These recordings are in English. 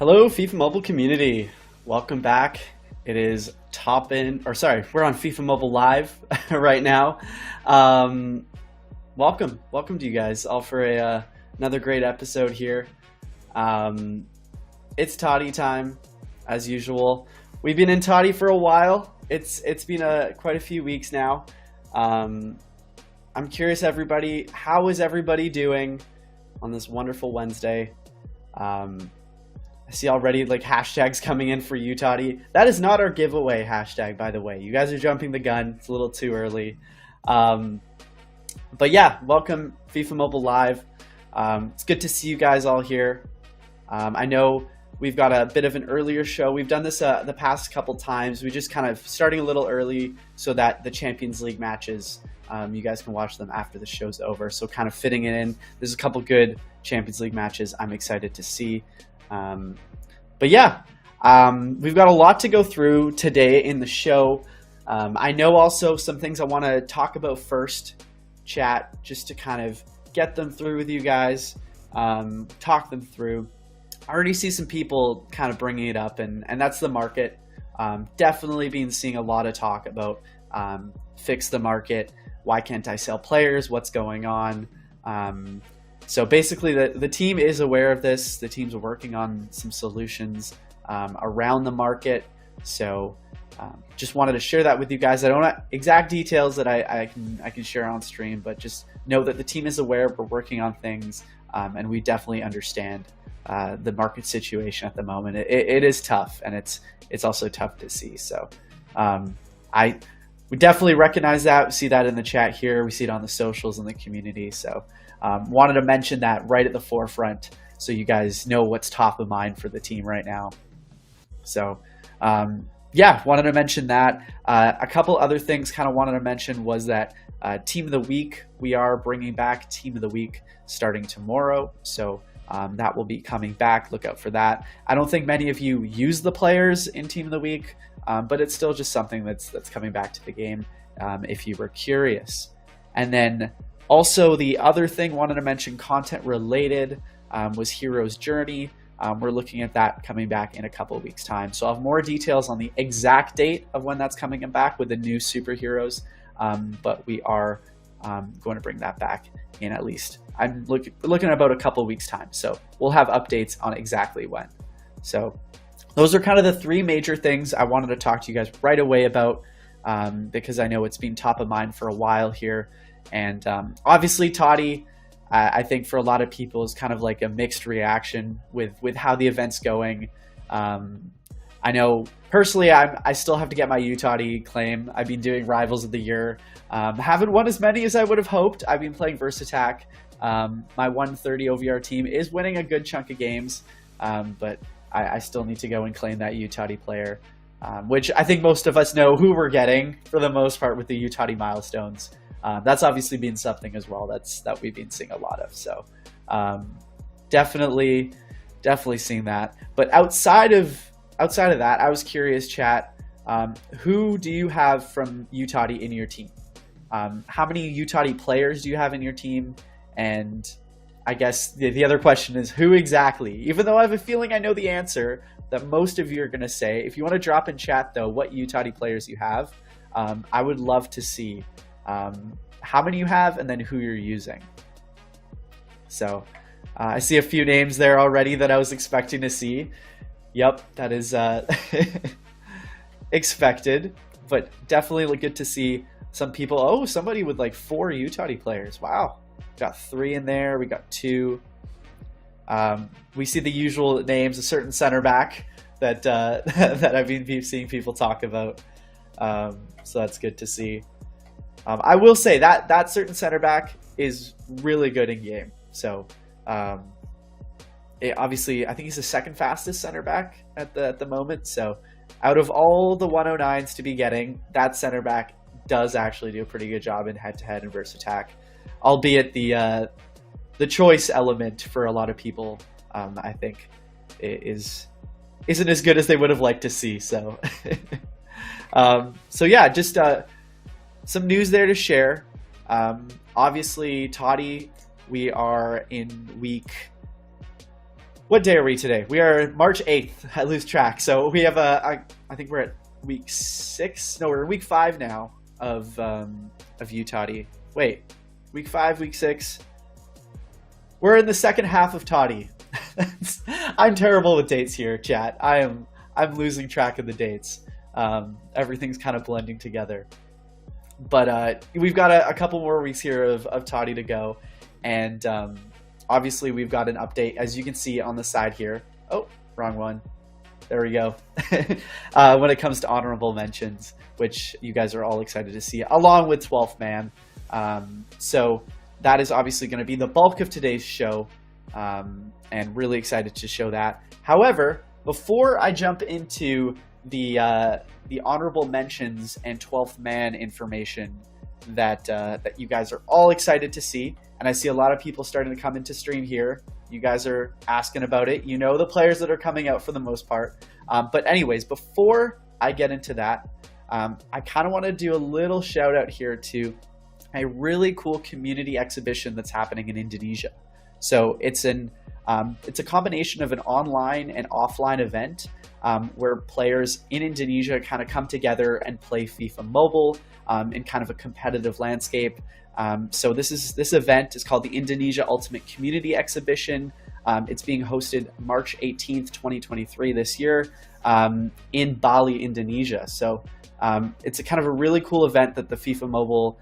Hello, FIFA Mobile community. Welcome back. It is we're on FIFA Mobile Live right now. Welcome to you guys all for another great episode here. It's Toddy time, as usual. We've been in Toddy for a while. It's been quite a few weeks now. I'm curious, everybody, how is everybody doing on this wonderful Wednesday? I see already like hashtags coming in for you, Toddy. That is not our giveaway hashtag, by the way. You guys are jumping the gun. It's a little too early. But yeah, welcome FIFA Mobile Live. It's good to see you guys all here. I know we've got a bit of an earlier show. We've done this the past couple times. We just kind of starting a little early so that the Champions League matches, you guys can watch them after the show's over. So kind of fitting it in. There's a couple good Champions League matches I'm excited to see. But yeah, we've got a lot to go through today in the show. I know also some things I want to talk about first, chat, just to kind of get them through with you guys, talk them through. I already see some people kind of bringing it up, and that's the market. Definitely been seeing a lot of talk about fix the market. Why can't I sell players? What's going on? So basically, the team is aware of this. The teams are working on some solutions around the market. So just wanted to share that with you guys. I don't have exact details that I can share on stream, but just know that the team is aware. We're working on things, and we definitely understand the market situation at the moment. It is tough, and it's also tough to see. So we definitely recognize that. We see that in the chat here. We see it on the socials and the community. So wanted to mention that right at the forefront so you guys know what's top of mind for the team right now. So yeah, wanted to mention that. A couple other things kind of wanted to mention was that Team of the Week, we are bringing back Team of the Week starting tomorrow. So that will be coming back. Look out for that. I don't think many of you use the players in Team of the Week, but it's still just something that's coming back to the game if you were curious. And then also the other thing wanted to mention, content related, was Hero's Journey. We're looking at that coming back in a couple of weeks time. So I'll have more details on the exact date of when that's coming back with the new superheroes. But we are going to bring that back in at least, I'm looking at about a couple of weeks time. So we'll have updates on exactly when. So those are kind of the three major things I wanted to talk to you guys right away about, because I know it's been top of mind for a while here. And obviously Toddy, I think for a lot of people is kind of like a mixed reaction with how the event's going. I know personally I still have to get my Toddy claim. I've been doing Rivals of the Year. Haven't won as many as I would have hoped. I've been playing VersaTac. My 130 OVR team is winning a good chunk of games, but I still need to go and claim that Toddy player, which I think most of us know who we're getting for the most part with the Toddy milestones. That's obviously been something as well that we've been seeing a lot of. So definitely seeing that. But outside of that, I was curious, chat, who do you have from Toddy in your team? How many Toddy players do you have in your team? And I guess the other question is who exactly? Even though I have a feeling I know the answer that most of you are going to say. If you want to drop in chat though what Toddy players you have, I would love to see how many you have and then who you're using. So I see a few names there already that I was expecting to see. Yep, that is expected, but definitely good to see some people. Oh, somebody with like 4 Toddy players. Wow, got 3 in there. We got 2. We see the usual names, a certain center back that that I've been seeing people talk about. So that's good to see. I will say that certain center back is really good in game. So obviously, I think he's the second fastest center back at the moment. So out of all the 109s to be getting, that center back does actually do a pretty good job in head-to-head and VersaTac, albeit the choice element for a lot of people, I think, isn't as good as they would have liked to see. So, so yeah, just some news there to share. Obviously, Toddy, we are in week What day are we today? We are March 8th. I lose track. So we have I think we're at week 6. No, we're in week 5 now of Totty. Wait, week 5, week 6. We're in the second half of Totty. I'm terrible with dates here, chat. I'm losing track of the dates. Everything's kind of blending together. But we've got a couple more weeks here of Totty to go, and obviously we've got an update, as you can see on the side here. Oh, wrong one. There we go. When it comes to honorable mentions, which you guys are all excited to see, along with 12th man. So that is obviously going to be the bulk of today's show, and really excited to show that. However, before I jump into the honorable mentions and 12th man information that you guys are all excited to see, and I see a lot of people starting to come into stream here. You guys are asking about it. You know the players that are coming out for the most part. But anyways, before I get into that, I kind of want to do a little shout out here to a really cool community exhibition that's happening in Indonesia. So it's a combination of an online and offline event where players in Indonesia kind of come together and play FIFA Mobile in kind of a competitive landscape. So this event is called the Indonesia Ultimate Community Exhibition. It's being hosted March 18th, 2023 this year in Bali, Indonesia. So it's a kind of a really cool event that the FIFA Mobile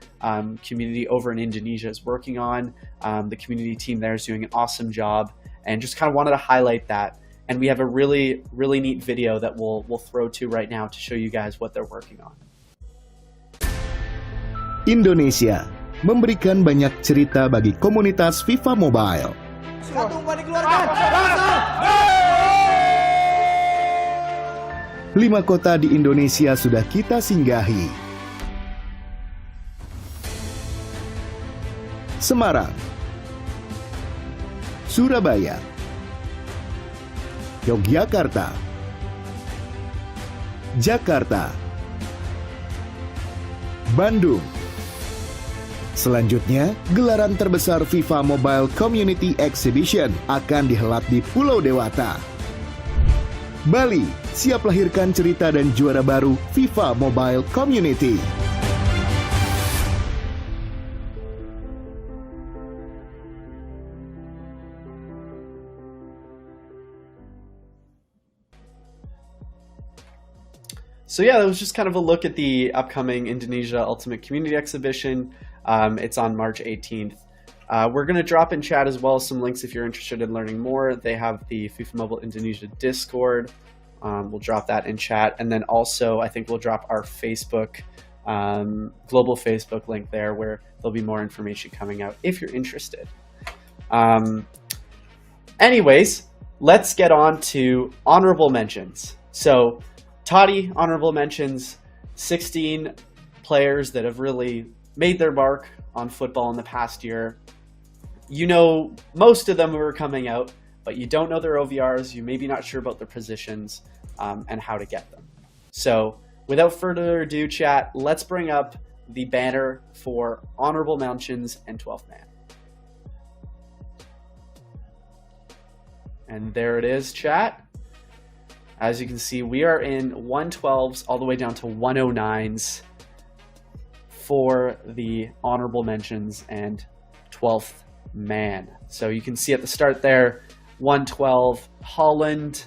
community over in Indonesia is working on. The community team there is doing an awesome job, and just kind of wanted to highlight that. And we have a really, really neat video that we'll throw to right now to show you guys what they're working on. Indonesia memberikan banyak cerita bagi komunitas FIFA Mobile. Lima kota di Indonesia sudah kita singgahi. Semarang, Surabaya, Yogyakarta, Jakarta, Bandung. Selanjutnya, gelaran terbesar FIFA Mobile Community Exhibition akan dihelat di Pulau Dewata. Bali, siap lahirkan cerita dan juara baru FIFA Mobile Community. So yeah, that was just kind of a look at the upcoming Indonesia Ultimate Community Exhibition. It's on March 18th. We're going to drop in chat as well some links if you're interested in learning more. They have the FIFA Mobile Indonesia Discord. We'll drop that in chat. And then also, I think we'll drop our Facebook, global Facebook link there, where there'll be more information coming out if you're interested. Anyways, let's get on to honorable mentions. So, Totty honorable mentions, 16 players that have really made their mark on football in the past year. You know most of them who are coming out, but you don't know their OVRs. You may be not sure about their positions and how to get them. So without further ado, chat, let's bring up the banner for honorable mentions and 12th man. And there it is, chat. As you can see, we are in 112s all the way down to 109s for the honorable mentions and 12th man. So you can see at the start there, 112, Holland.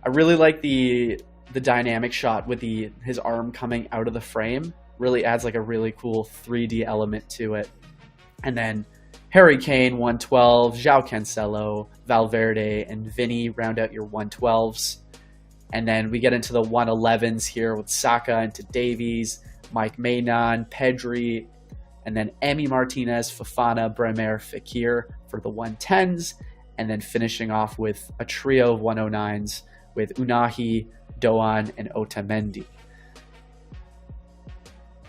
I really like the dynamic shot with his arm coming out of the frame. Really adds like a really cool 3D element to it. And then Harry Kane, 112, João Cancelo, Valverde, and Vinny round out your 112s. And then we get into the 111s here with Saka into Davies, Mike Maignan, Pedri, and then Emi Martinez, Fofana, Bremer, Fekir for the 110s, and then finishing off with a trio of 109s with Unahi, Doan, and Otamendi.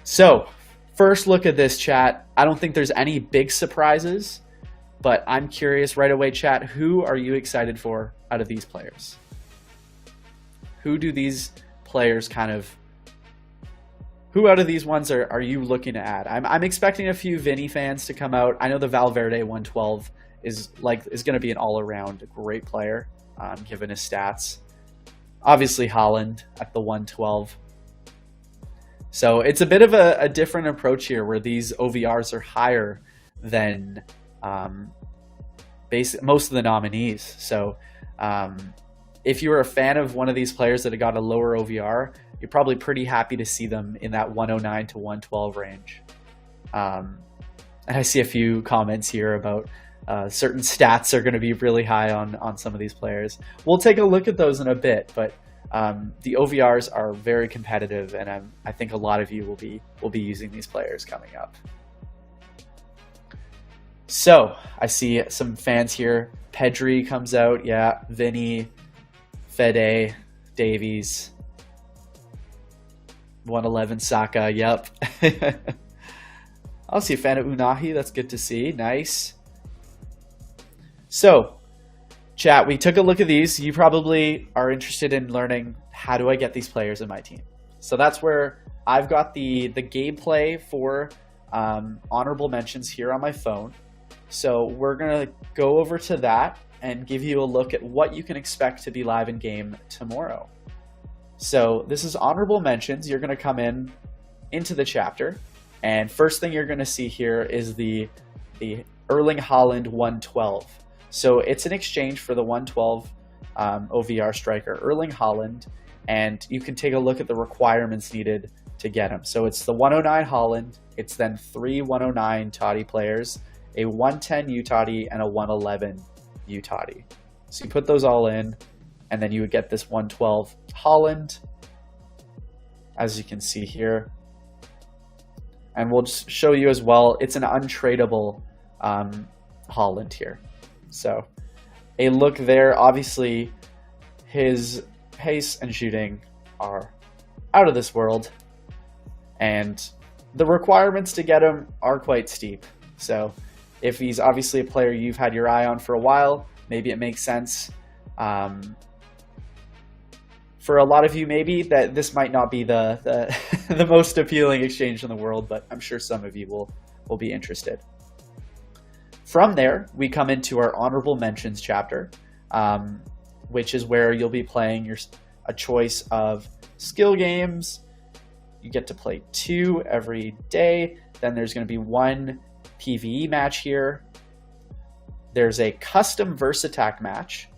So, first look at this, chat. I don't think there's any big surprises, but I'm curious right away, chat, who are you excited for out of these players? Who do these players who out of these ones are you looking to add? I'm expecting a few Vinny fans to come out. I know the Valverde 112 is going to be an all-around great player, given his stats. Obviously Haaland at the 112. So it's a bit of a different approach here, where these OVRs are higher than most of the nominees. So if you were a fan of one of these players that had got a lower OVR, you're probably pretty happy to see them in that 109 to 112 range. And I see a few comments here about certain stats are going to be really high on some of these players. We'll take a look at those in a bit, but the OVRs are very competitive, and I think a lot of you will be using these players coming up. So I see some fans here. Pedri comes out, yeah. Vinny, Fede, Davies, 111 Saka, yep. I'll see a fan of Unahi, that's good to see, nice. So, chat, we took a look at these. You probably are interested in learning, how do I get these players in my team? So that's where I've got the gameplay for honorable mentions here on my phone. So we're going to go over to that and give you a look at what you can expect to be live in game tomorrow. So this is honorable mentions. You're going to come into the chapter, and first thing you're going to see here is the Erling Haaland 112. So it's an exchange for the 112 OVR striker Erling Haaland, and you can take a look at the requirements needed to get him. So it's the 109 Haaland, it's then 3 109 Totty players, a 110 UTOTY, and a 111 UTOTY. So you put those all in, and then you would get this 112 Haaland, as you can see here. And we'll just show you as well, it's an untradeable Haaland here. So a look there, obviously his pace and shooting are out of this world, and the requirements to get him are quite steep. So if he's obviously a player you've had your eye on for a while, maybe it makes sense. For a lot of you, maybe that this might not be the the most appealing exchange in the world, but I'm sure some of you will be interested. From there, we come into our honorable mentions chapter, which is where you'll be playing a choice of skill games. You get to play 2 every day. Then there's going to be 1 PvE match here. There's a custom verse attack match.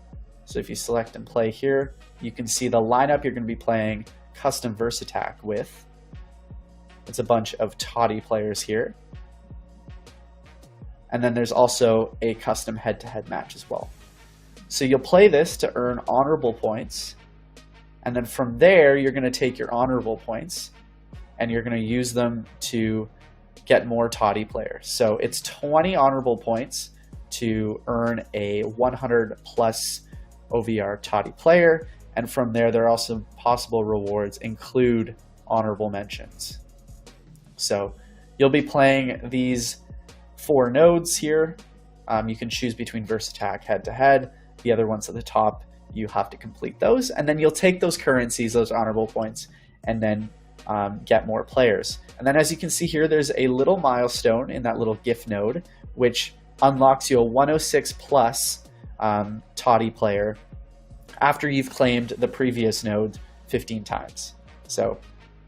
So if you select and play here, you can see the lineup you're going to be playing custom verse attack with. It's a bunch of Totty players here. And then there's also a custom head-to-head match as well. So you'll play this to earn honorable points. And then from there, you're going to take your honorable points and you're going to use them to get more Totty players. So it's 20 honorable points to earn a 100 plus OVR Totty player. And from there are also possible rewards include honorable mentions. So you'll be playing these 4 nodes here. You can choose between verse attack, head to head. The other ones at the top, you have to complete those. And then you'll take those currencies, those honorable points, and then get more players. And then as you can see here, there's a little milestone in that little GIF node, which unlocks you a 106 plus Totty player after you've claimed the previous node 15 times. So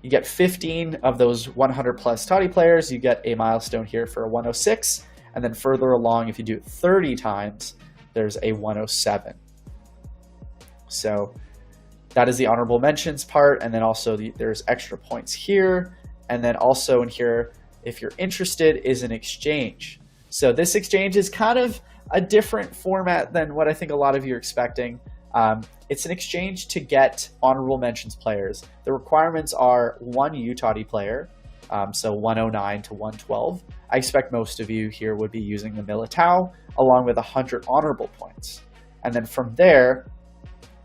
you get 15 of those 100 plus Totty players, you get a milestone here for a 106, and then further along, if you do it 30 times, there's a 107. So that is the honorable mentions part, and then also there's extra points here, and then also in here, if you're interested, is an exchange. So this exchange is kind of a different format than what I think a lot of you are expecting. It's an exchange to get honorable mentions players. The requirements are 1 UTOTY player, so 109 to 112. I expect most of you here would be using the Militao, along with 100 honorable points. And then from there,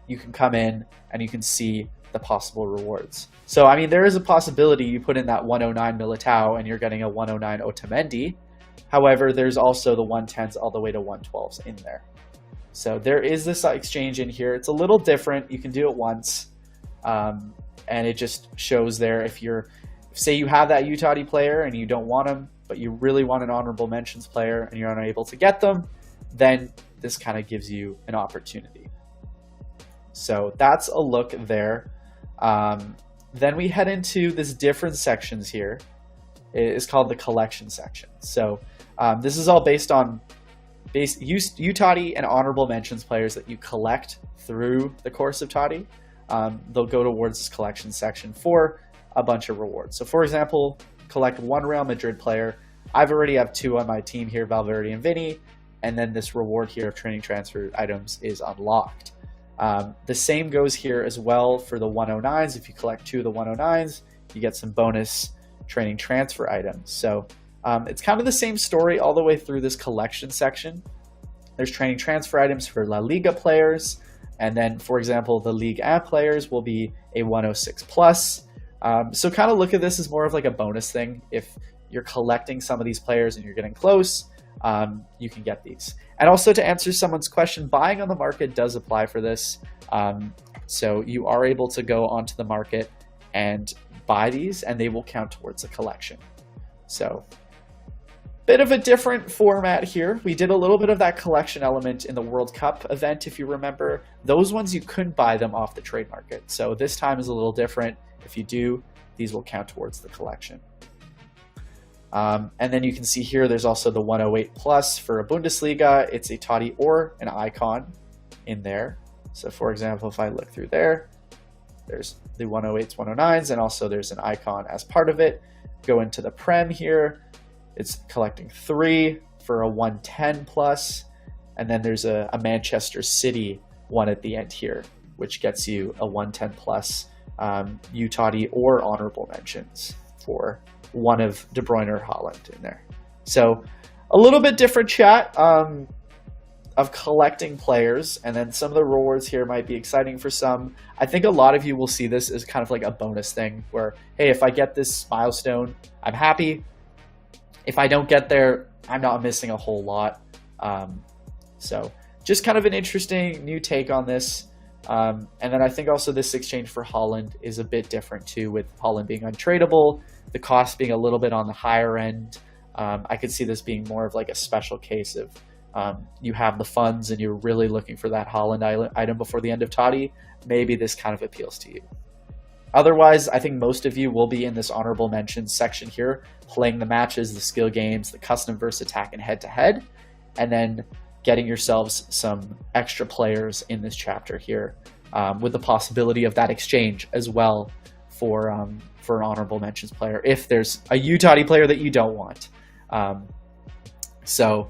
you can come in and you can see the possible rewards. So, I mean, there is a possibility you put in that 109 Militao and you're getting a 109 Otamendi. However, there's also the 110s all the way to 112s in there. So there is this exchange in here. It's a little different. You can do it once, and it just shows there if say you have that UTOTY player and you don't want them, but you really want an honorable mentions player and you're unable to get them, then this kind of gives you an opportunity. So that's a look there. Then we head into this different sections here. It's called the collection section. So this is all based on UTOTY and honorable mentions players that you collect through the course of TOTY. They'll go towards this collection section for a bunch of rewards. So for example, collect one Real Madrid player. I've already have 2 on my team here, Valverde and Vinny, and then this reward here of training transfer items is unlocked. The same goes here as well for the 109s. If you collect 2 of the 109s, you get some bonus training transfer items. So it's kind of the same story all the way through this collection section. There's training transfer items for La Liga players, and then, for example, the Ligue 1 players will be a 106 plus. So kind of look at this as more of like a bonus thing. If you're collecting some of these players and you're getting close, you can get these. And also, to answer someone's question, buying on the market does apply for this. So you are able to go onto the market and buy these, and they will count towards the collection. So bit of a different format here. We did a little bit of that collection element in the World Cup event, if you remember. Those ones, you couldn't buy them off the trade market. So this time is a little different. If you do, these will count towards the collection. And then you can see here, there's also the 108 plus for a Bundesliga. It's a TOTY or an icon in there. So for example, if I look through there, there's the 108s, 109s, and also there's an icon as part of it. Go into the Prem here. It's collecting 3 for a 110 plus. And then there's a Manchester City one at the end here, which gets you a 110 plus UTOTY or honorable mentions for one of De Bruyne or Haaland in there. So a little bit different chat of collecting players, and then some of the rewards here might be exciting for some. I think a lot of you will see this as kind of like a bonus thing where, hey, if I get this milestone, I'm happy. If I don't get there, I'm not missing a whole lot. So just kind of an interesting new take on this. And then I think also this exchange for Haaland is a bit different too, with Haaland being untradeable, the cost being a little bit on the higher end. I could see this being more of like a special case of you have the funds and you're really looking for that Haaland item before the end of TOTY. Maybe this kind of appeals to you. Otherwise, I think most of you will be in this honorable mentions section here, playing the matches, the skill games, the custom versus attack and head-to-head, and then getting yourselves some extra players in this chapter here, with the possibility of that exchange as well for an honorable mentions player if there's a UTOTY player that you don't want. So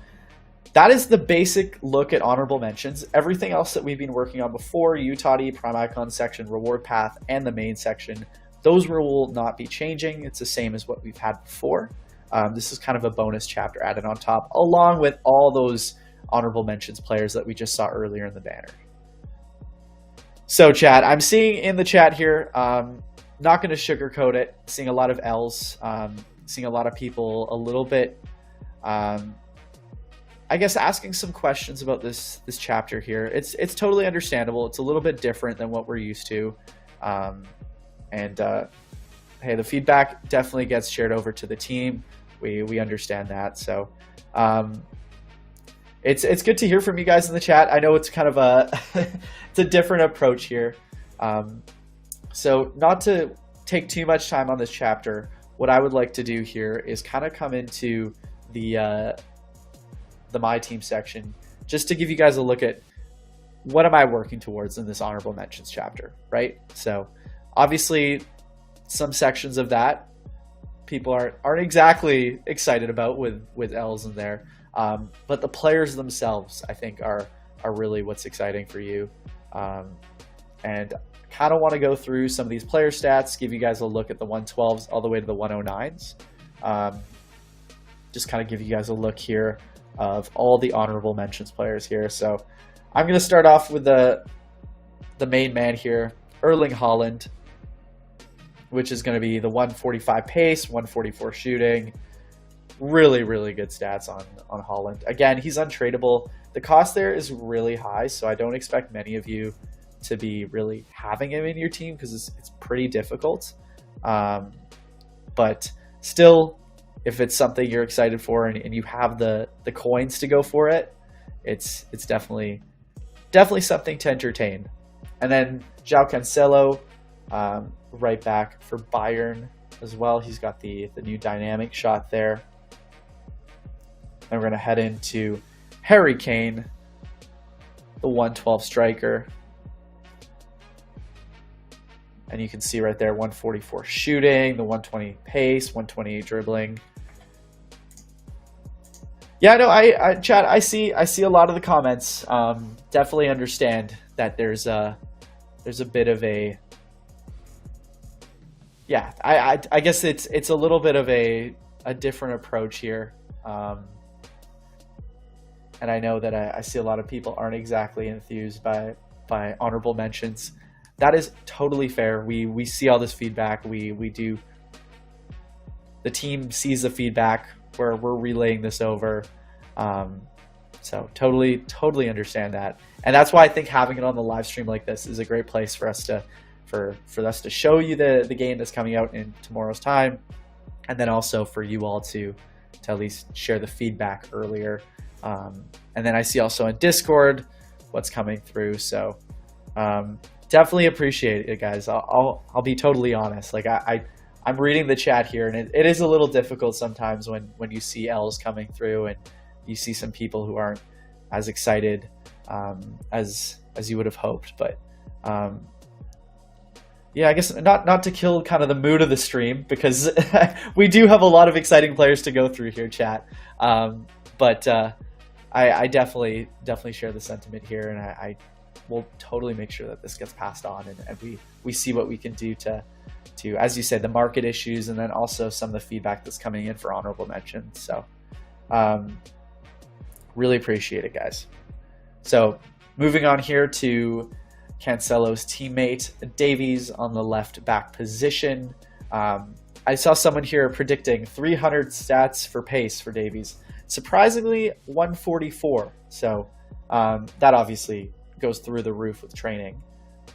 that is the basic look at honorable mentions. Everything else that we've been working on before, UTOTY, Prime Icon section, reward path, and the main section, those will not be changing. It's the same as what we've had before. This is kind of a bonus chapter added on top, along with all those honorable mentions players that we just saw earlier in the banner. So chat, I'm seeing in the chat here, not going to sugarcoat it, seeing a lot of L's, seeing a lot of people a little bit, I guess, asking some questions about this chapter here. It's totally understandable. It's a little bit different than what we're used to. Hey, the feedback definitely gets shared over to the team. We understand that. So it's good to hear from you guys in the chat. I know it's kind of it's a different approach here. So not to take too much time on this chapter, what I would like to do here is kind of come into the My Team section, just to give you guys a look at what am I working towards in this honorable mentions chapter, right? So obviously some sections of that people aren't exactly excited about with L's in there, but the players themselves I think are really what's exciting for you, and kind of want to go through some of these player stats, give you guys a look at the 112s all the way to the 109s, just kind of give you guys a look here of all the honorable mentions players here. So I'm going to start off with the main man here, Erling Haaland, which is going to be the 145 pace, 144 shooting. Really, really good stats on Haaland. Again, he's untradeable. The cost there is really high, so I don't expect many of you to be really having him in your team because it's pretty difficult. But still, if it's something you're excited for and you have the coins to go for it, it's definitely something to entertain. And then João Cancelo, right back for Bayern as well. He's got the new dynamic shot there. And we're going to head into Harry Kane, the 112 striker. And you can see right there, 144 shooting, the 120 pace, 128 dribbling. Yeah, no, Chad, I see a lot of the comments. Definitely understand that there's a bit of a, yeah, I guess it's a little bit of a different approach here. And I know that I see a lot of people aren't exactly enthused by honorable mentions. That is totally fair. We see all this feedback. We do. The team sees the feedback where we're relaying this over. So totally understand that. And that's why I think having it on the live stream like this is a great place for us to show you the game that's coming out in tomorrow's time, and then also for you all to at least share the feedback earlier. And then I see also in Discord what's coming through. So definitely appreciate it, guys. I'll be totally honest. Like I'm reading the chat here, and it is a little difficult sometimes when you see L's coming through and you see some people who aren't as excited as you would have hoped. But yeah, I guess not to kill kind of the mood of the stream, because we do have a lot of exciting players to go through here, chat. But I definitely share the sentiment here, and I will totally make sure that this gets passed on, and we see what we can do to, as you said, the market issues, and then also some of the feedback that's coming in for honorable mentions. So really appreciate it, guys. So moving on here to Cancelo's teammate Davies on the left back position. I saw someone here predicting 300 stats for pace for Davies. Surprisingly, 144. So that obviously goes through the roof with training.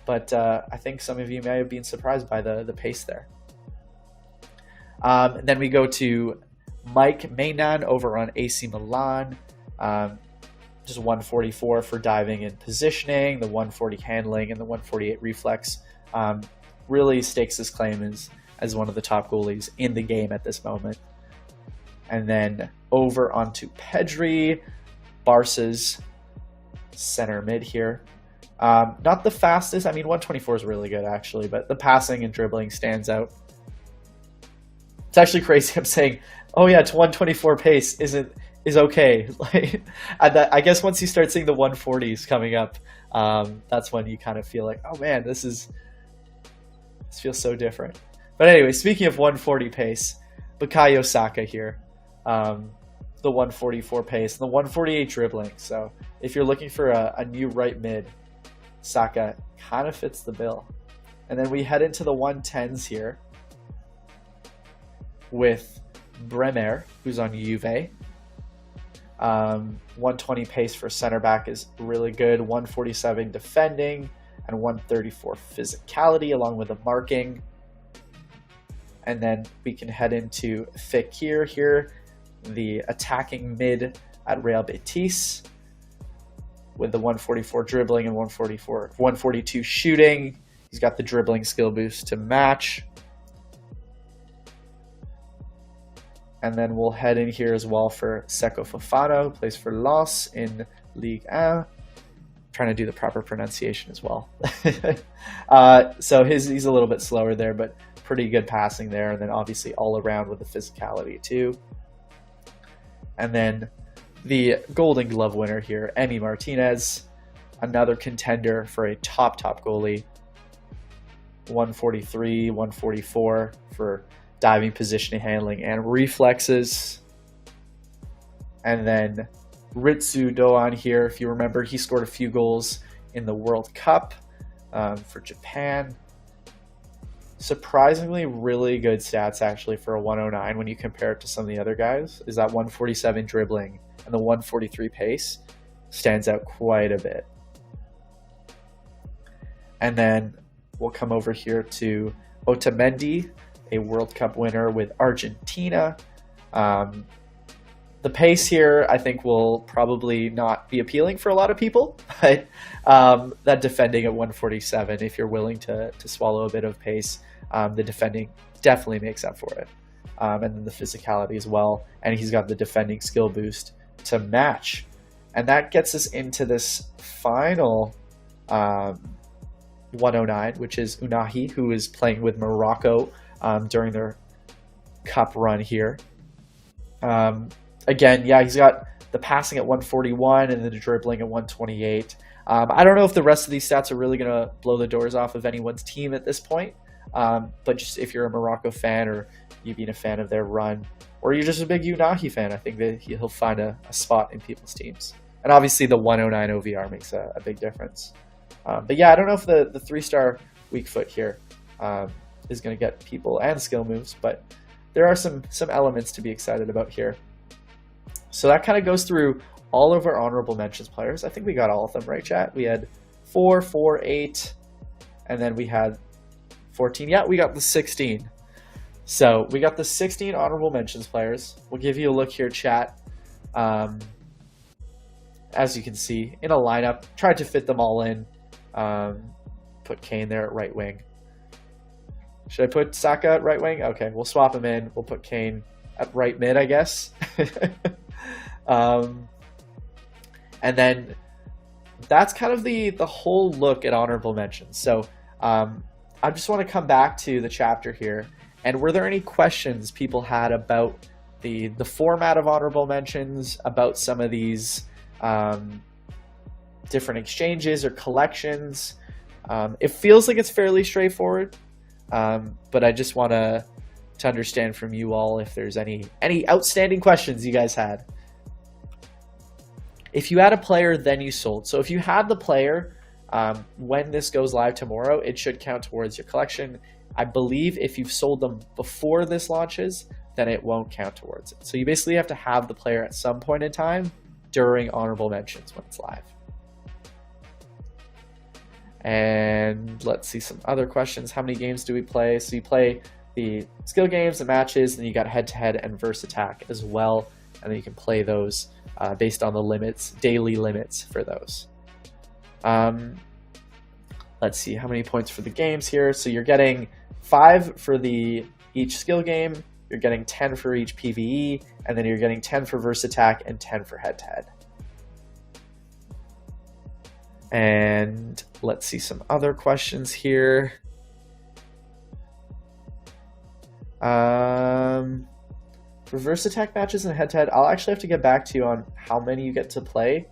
But I think some of you may have been surprised by the pace there. And then we go to Mike Maignan over on AC Milan. Just 144 for diving and positioning, the 140 handling, and the 148 reflex. Really stakes his claim as one of the top goalies in the game at this moment. And then over onto Pedri, Barca's center mid here. Not the fastest. I mean, 124 is really good, actually, but the passing and dribbling stands out. It's actually crazy. I'm saying, oh yeah, to 124 pace is okay. Like, I guess once you start seeing the 140s coming up, that's when you kind of feel like, oh man, this feels so different. But anyway, speaking of 140 pace, Bukayo Saka here. The 144 pace and the 148 dribbling. So if you're looking for a new right mid, Saka kind of fits the bill. And then we head into the 110s here with Bremer, who's on Juve. 120 pace for center back is really good. 147 defending and 134 physicality along with the marking. And then we can head into Fekir here, the attacking mid at Real Betis, with the 144 dribbling and 142 shooting. He's got the dribbling skill boost to match. And then we'll head in here as well for Seko Fofana, who plays for Lens in Ligue 1. Trying to do the proper pronunciation as well. So he's a little bit slower there, but pretty good passing there. And then obviously all around with the physicality too. And then the Golden Glove winner here, Emi Martinez, another contender for a top goalie. 143, 144 for diving, positioning, handling, and reflexes. And then Ritsu Doan here, if you remember, he scored a few goals in the World Cup for Japan. Surprisingly really good stats actually for a 109 when you compare it to some of the other guys. Is that 147 dribbling and the 143 pace stands out quite a bit. And then we'll come over here to Otamendi, a World Cup winner with Argentina. the pace here, I think, will probably not be appealing for a lot of people, but that defending at 147, if you're willing to swallow a bit of pace, the defending definitely makes up for it. And then the physicality as well. And he's got the defending skill boost to match. And that gets us into this final 109, which is Unahi, who is playing with Morocco during their cup run here. Again, yeah, he's got the passing at 141 and then the dribbling at 128. I don't know if the rest of these stats are really going to blow the doors off of anyone's team at this point. But just if you're a Morocco fan, or you've been a fan of their run, or you're just a big Unahi fan, I think that he'll find a spot in people's teams. And obviously the 109 OVR makes a big difference. But yeah, I don't know if the 3-star weak foot here is going to get people, and skill moves, but there are some elements to be excited about here. So that kind of goes through all of our honorable mentions players. I think we got all of them, right, chat? We had 4, 4, 8, and then we had 14. Yeah, we got the 16. So we got the 16 honorable mentions players. We'll give you a look here, chat. As you can see, in a lineup, tried to fit them all in. Put Kane there at right wing. Should I put Saka at right wing? Okay, we'll swap him in. We'll put Kane at right mid, I guess. And then that's kind of the whole look at honorable mentions. So I just want to come back to the chapter here. And were there any questions people had about the format of honorable mentions, about some of these different exchanges or collections? It feels like it's fairly straightforward, but I just want to understand from you all if there's any outstanding questions you guys had. If you had a player, then you sold. So if you had the player, when this goes live tomorrow, it should count towards your collection. I believe if you've sold them before this launches, then it won't count towards it. So you basically have to have the player at some point in time during honorable mentions when it's live. And let's see some other questions. How many games do we play? So you play the skill games, the matches, and then you got head-to-head and verse attack as well. And then you can play those based on the limits, daily limits for those. Let's see how many points for the games here. So you're getting 5 for each skill game. You're getting 10 for each PvE, and then you're getting 10 for verse attack and 10 for head-to-head. And let's see some other questions here. For verse attack matches and head-to-head, I'll actually have to get back to you on how many you get to play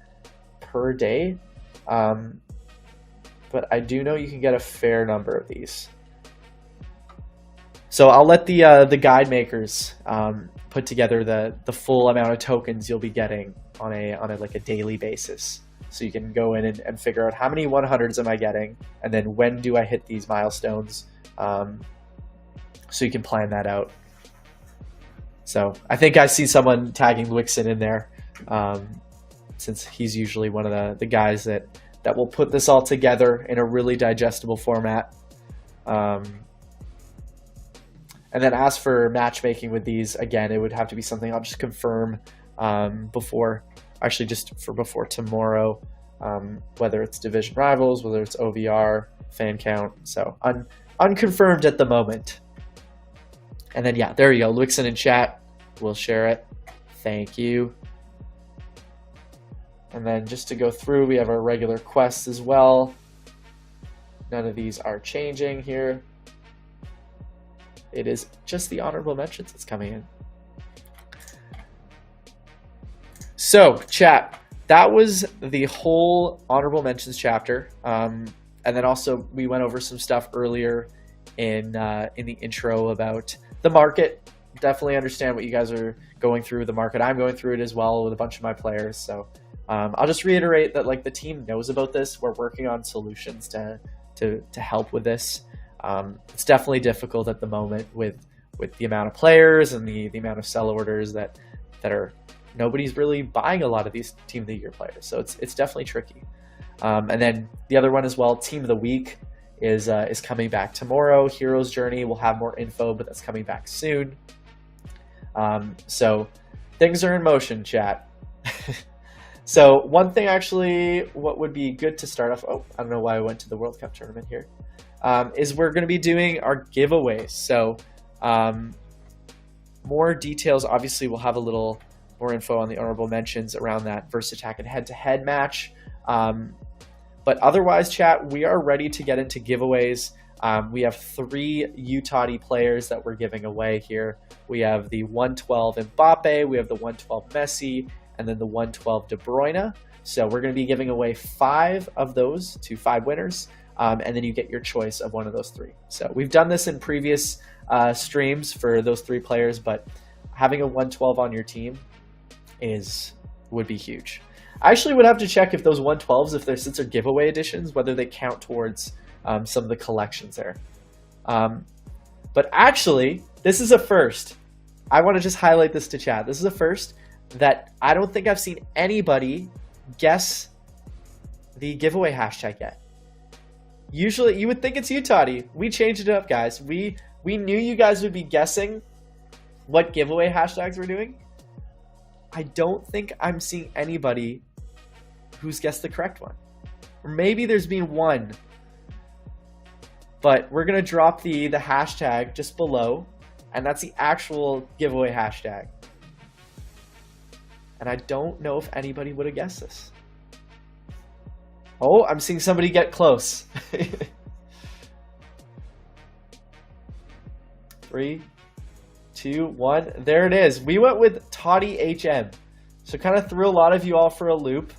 per day. But I do know you can get a fair number of these. So I'll let the guide makers put together the full amount of tokens you'll be getting on a like a daily basis. So you can go in and figure out how many 100s am I getting, and then when do I hit these milestones. So you can plan that out. So I think I see someone tagging Wixen in there, since he's usually one of the guys that will put this all together in a really digestible format. And then as for matchmaking with these, again, it would have to be something I'll just confirm before tomorrow, whether it's division rivals, whether it's OVR, fan count. So unconfirmed at the moment. And then, yeah, there you go. Wixen in chat. We'll share it. Thank you. And then just to go through, we have our regular quests as well. None of these are changing here. It is just the honorable mentions that's coming in. So, chat, that was the whole honorable mentions chapter. And then also we went over some stuff earlier in the intro about the market. Definitely understand what you guys are going through with the market. I'm going through it as well with a bunch of my players. So I'll just reiterate that the team knows about this. We're working on solutions to help with this. It's definitely difficult at the moment with the amount of players and the amount of sell orders that are, nobody's really buying a lot of these Team of the Year players. So it's definitely tricky. And then the other one as well, Team of the Week is coming back tomorrow. Hero's Journey, we'll have more info, but that's coming back soon. So Things are in motion, chat. So one thing actually, what would be good to start off, oh, I don't know why I went to the World Cup tournament here, is we're going to be doing our giveaways. So more details, obviously we'll have a little more info on the honorable mentions around that versus attack and head-to-head match. But otherwise, chat, we are ready to get into giveaways. We have 3 UTOTY players that we're giving away here. We have the 112 Mbappe, we have the 112 Messi, and then the 112 De Bruyne. So we're going to be giving away 5 of those to 5 winners, and then you get your choice of one of those 3. So we've done this in previous streams for those 3 players, but having a 112 on your team would be huge. I actually would have to check if those 112s, if they're, since they're giveaway editions, whether they count towards some of the collections there. But actually, this is a first. I want to just highlight this to chat. This is a first that I don't think I've seen anybody guess the giveaway hashtag yet. Usually, you would think it's UTOTY. We changed it up, guys. We knew you guys would be guessing what giveaway hashtags we're doing. I don't think I'm seeing anybody who's guessed the correct one. Or maybe there's been one. But we're going to drop the hashtag just below, and that's the actual giveaway hashtag. And I don't know if anybody would have guessed this. Oh, I'm seeing somebody get close. 3, 2, 1. There it is. We went with Totty HM. So kind of threw a lot of you all for a loop.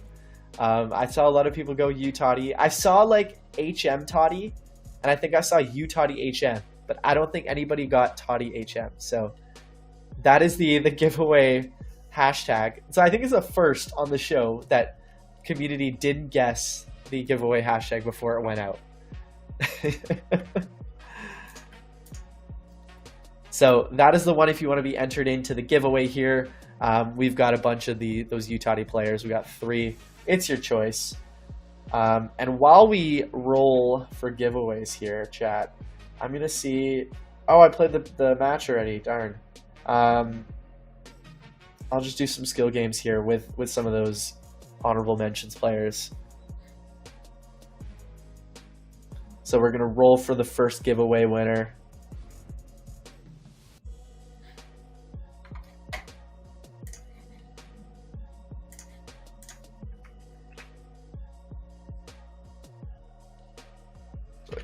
I saw a lot of people go UTOTY. I saw like HM Totty, and I think I saw UTOTY HM, but I don't think anybody got Totty HM. So that is the giveaway hashtag. So I think it's the first on the show that community didn't guess the giveaway hashtag before it went out. So that is the one if you want to be entered into the giveaway here. We've got a bunch of those UTOTY players. We got 3. It's your choice. And while we roll for giveaways here, chat, I'm going to see... Oh, I played the match already. Darn. I'll just do some skill games here with some of those honorable mentions players. So we're going to roll for the first giveaway winner.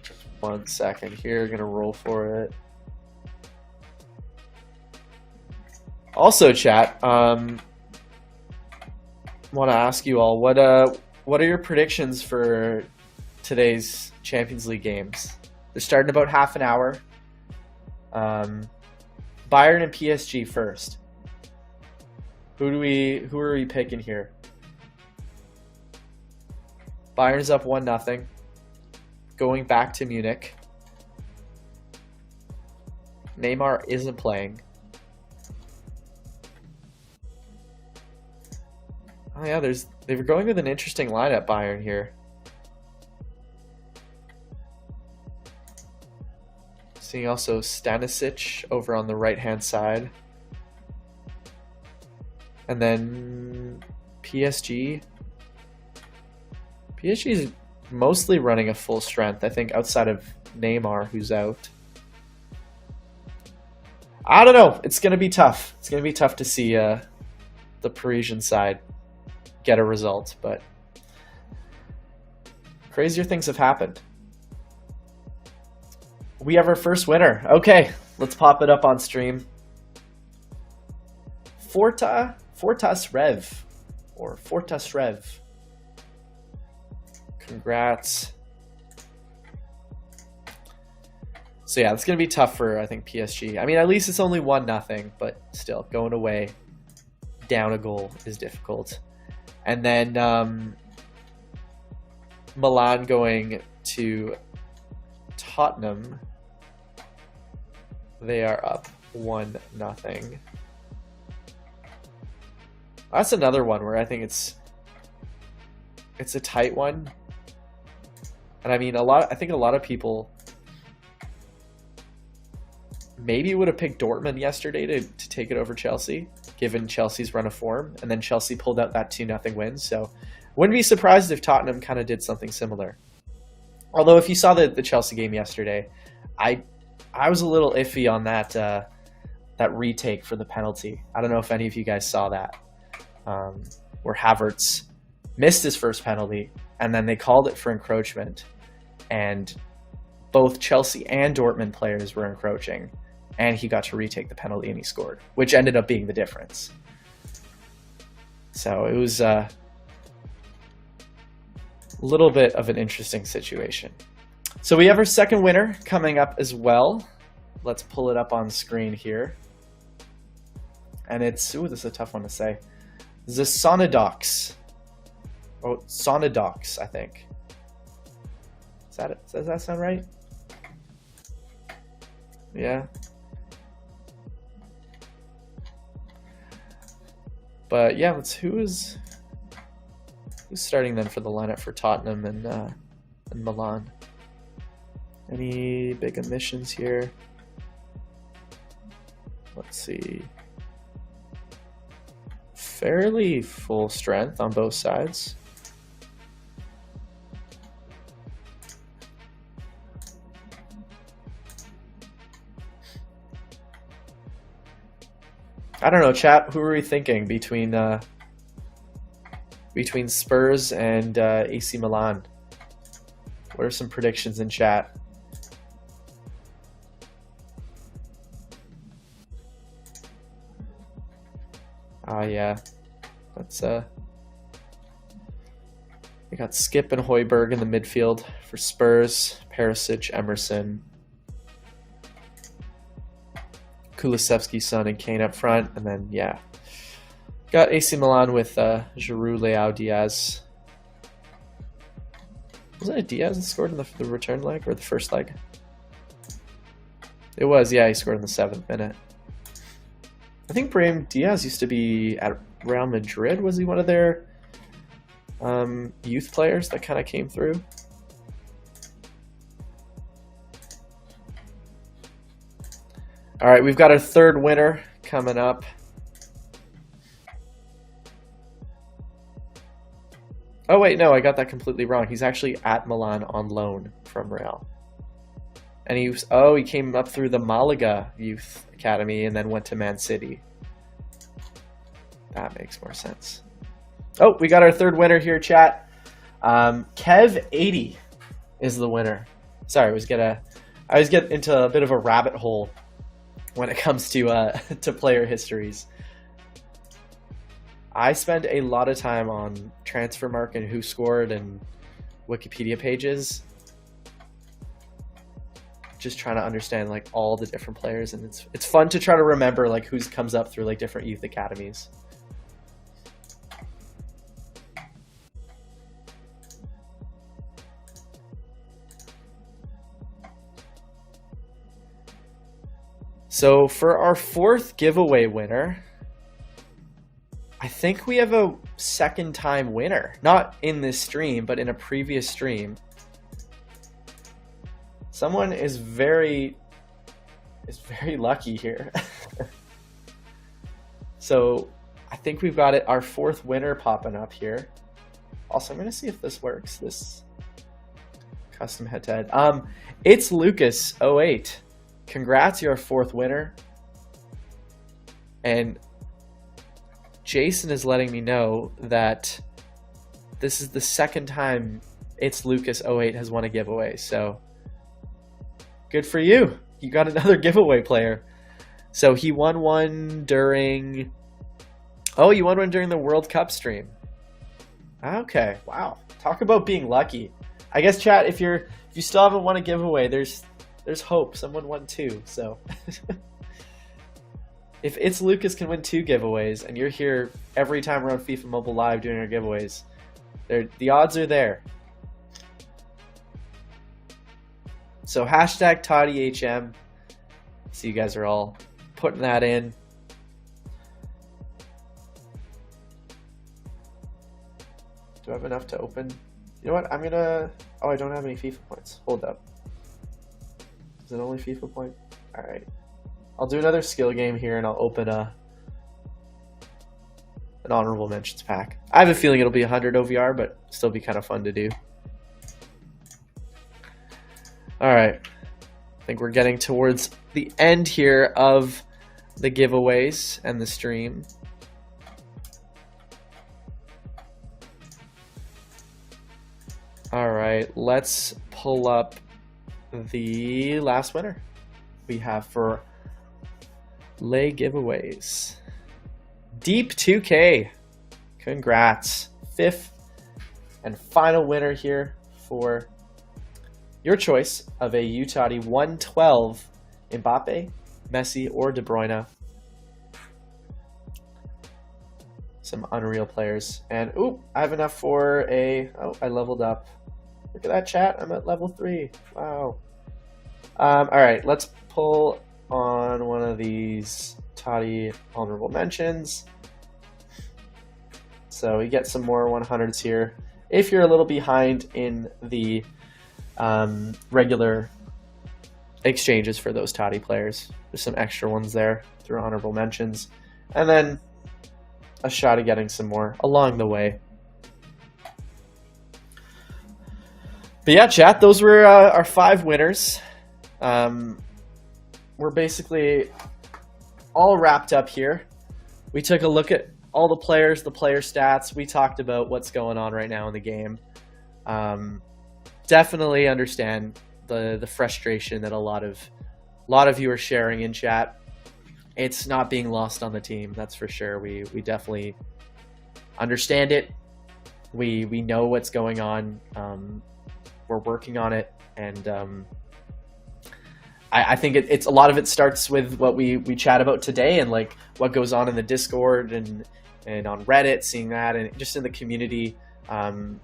Just 1 second here, gonna roll for it. Also, chat, want to ask you all what are your predictions for today's Champions League games? They're starting about half an hour. Bayern and PSG first. Who are we picking here? Bayern's up 1-0. Going back to Munich. Neymar isn't playing. Oh yeah, they were going with an interesting lineup, Bayern here. Seeing also Stanisic over on the right-hand side. And then PSG. PSG is mostly running a full strength, I think, outside of Neymar, who's out. I don't know. It's going to be tough. It's going to be tough to see the Parisian side get a result, but crazier things have happened. We have our first winner. Okay, let's pop it up on stream. Fortas Rev, or Fortas Rev. Congrats. So yeah, it's going to be tough for, I think, PSG. I mean, at least it's only 1-0, but still, going away down a goal is difficult. And then Milan going to Tottenham. They are up 1-0. That's another one where I think it's a tight one. And I mean, I think a lot of people maybe would have picked Dortmund yesterday to take it over Chelsea, given Chelsea's run of form, and then Chelsea pulled out that 2-0 win. So wouldn't be surprised if Tottenham kind of did something similar. Although if you saw the Chelsea game yesterday, I was a little iffy on that that retake for the penalty. I don't know if any of you guys saw that, where Havertz missed his first penalty, and then they called it for encroachment, and both Chelsea and Dortmund players were encroaching, and he got to retake the penalty and he scored, which ended up being the difference. So it was a little bit of an interesting situation. So we have our second winner coming up as well. Let's pull it up on screen here. And it's, ooh, this is a tough one to say. The Sonadox. Oh, Sonadox, I think. Is that it? Does that sound right? Yeah. But yeah, who's starting then for the lineup for Tottenham and Milan? Any big omissions here? Let's see. Fairly full strength on both sides. I don't know, chat. Who are we thinking between Spurs and AC Milan? What are some predictions in chat? Yeah, that's we got Skip and Højbjerg in the midfield for Spurs, Perisic, Emerson, Kulusevski, Son, and Kane up front, and then yeah, got AC Milan with Giroud, Leao, Diaz. Wasn't it Diaz that scored in the return leg or the first leg? It was, yeah, he scored in the 7th minute. I think Brahim Diaz used to be at Real Madrid. Was he one of their youth players that kind of came through? All right, we've got our third winner coming up. Oh, wait, no, I got that completely wrong. He's actually at Milan on loan from Real. And he came up through the Malaga Youth Academy and then went to Man City. That makes more sense. Oh, we got our third winner here, chat. Kev80 is the winner. Sorry, I always get into a bit of a rabbit hole when it comes to to player histories. I spend a lot of time on Transfermarkt and Who Scored and Wikipedia pages, just trying to understand like all the different players, and it's fun to try to remember like who comes up through like different youth academies. So for our fourth giveaway winner, I think we have a second time winner, not in this stream, but in a previous stream. Someone is very lucky here. So I think we've got our fourth winner popping up here. Also, I'm going to see if this works, this custom head-to-head. It's Lucas08. Congrats, you're our fourth winner. And Jason is letting me know that this is the second time It's Lucas08 has won a giveaway. So good for you. You got another giveaway player. So he won one during... Oh, you won one during the World Cup stream. Okay, wow. Talk about being lucky. I guess, chat, if you still haven't won a giveaway, there's hope. Someone won two, so... If It's Lucas can win 2 giveaways, and you're here every time we're on FIFA Mobile Live doing our giveaways, the odds are there. So hashtag ToddyHM. So you guys are all putting that in. Do I have enough to open? You know what? I'm gonna... Oh, I don't have any FIFA points. Hold up. Is it only FIFA point? Alright. I'll do another skill game here, and I'll open an honorable mentions pack. I have a feeling it'll be 100 OVR, but still be kind of fun to do. All right, I think we're getting towards the end here of the giveaways and the stream. All right, let's pull up the last winner we have for lay giveaways. Deep 2K, congrats. 5th and final winner here for your choice of a UTOTY 112 Mbappe, Messi, or De Bruyne. Some unreal players. And ooh, I have enough for a, oh, I leveled up. Look at that, chat. I'm at level 3. Wow. All right, let's pull on one of these Toddy honorable mentions. So we get some more 100s here. If you're a little behind in the regular exchanges for those Toddy players, there's some extra ones there through honorable mentions. And then a shot of getting some more along the way. But yeah, chat, those were our 5 winners. We're basically all wrapped up here. We took a look at all the players, the player stats. We talked about what's going on right now in the game. Definitely understand the frustration that a lot of you are sharing in chat. It's not being lost on the team, that's for sure. We definitely understand it. We know what's going on. We're working on it, and I think it's a lot of it starts with what we chat about today, and like what goes on in the Discord and on Reddit, seeing that, and just in the community,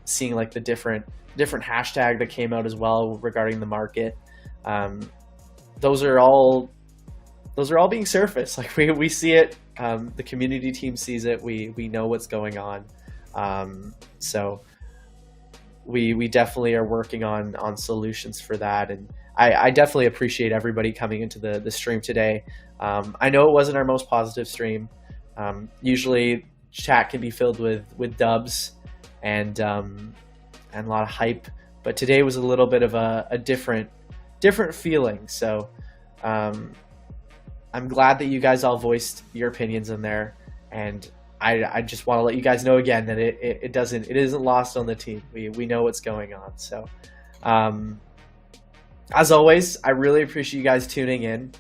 seeing like the different hashtag that came out as well regarding the market. Those are all being surfaced. Like we see it, the community team sees it. We know what's going on. So we definitely are working on solutions for that, and I definitely appreciate everybody coming into the stream today. I know it wasn't our most positive stream. Usually chat can be filled with dubs and a lot of hype, but today was a little bit of a different feeling. So I'm glad that you guys all voiced your opinions in there, and I just want to let you guys know again that it isn't lost on the team. We know what's going on. So as always, I really appreciate you guys tuning in.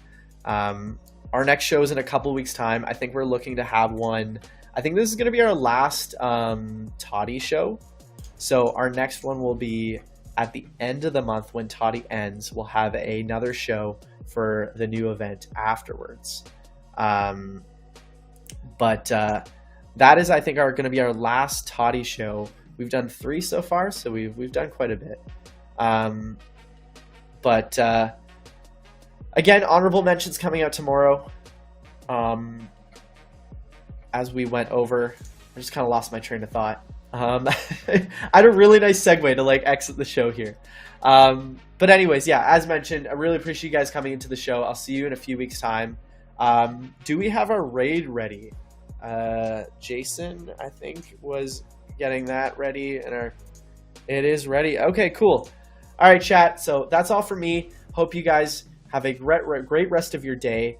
Our next show is in a couple weeks time. I think we're looking to have one. I think this is going to be our last Toddy show. So our next one will be at the end of the month when Toddy ends. We'll have another show for the new event afterwards. But that is, I think, going to be our last Toddy show. We've done 3 so far, so we've done quite a bit. But again, honorable mentions coming out tomorrow. As we went over, I just kind of lost my train of thought. I had a really nice segue to like exit the show here. But anyways, yeah, as mentioned, I really appreciate you guys coming into the show. I'll see you in a few weeks' time. Do we have our raid ready? Jason, I think, was getting that ready, and it is ready. Okay, cool. All right, chat. So that's all for me. Hope you guys have a great rest of your day.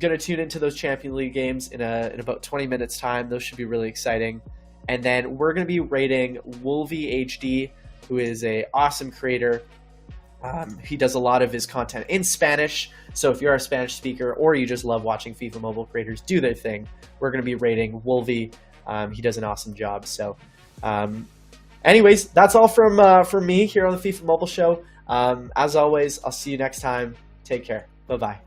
Gonna tune into those Champions League games in about 20 minutes time. Those should be really exciting. And then we're gonna be rating Wolvie HD, who is a awesome creator. He does a lot of his content in Spanish. So if you're a Spanish speaker or you just love watching FIFA Mobile creators do their thing, we're gonna be rating Wolvie. He does an awesome job. So anyways, that's all from me here on the FIFA Mobile Show. As always, I'll see you next time. Take care. Bye-bye.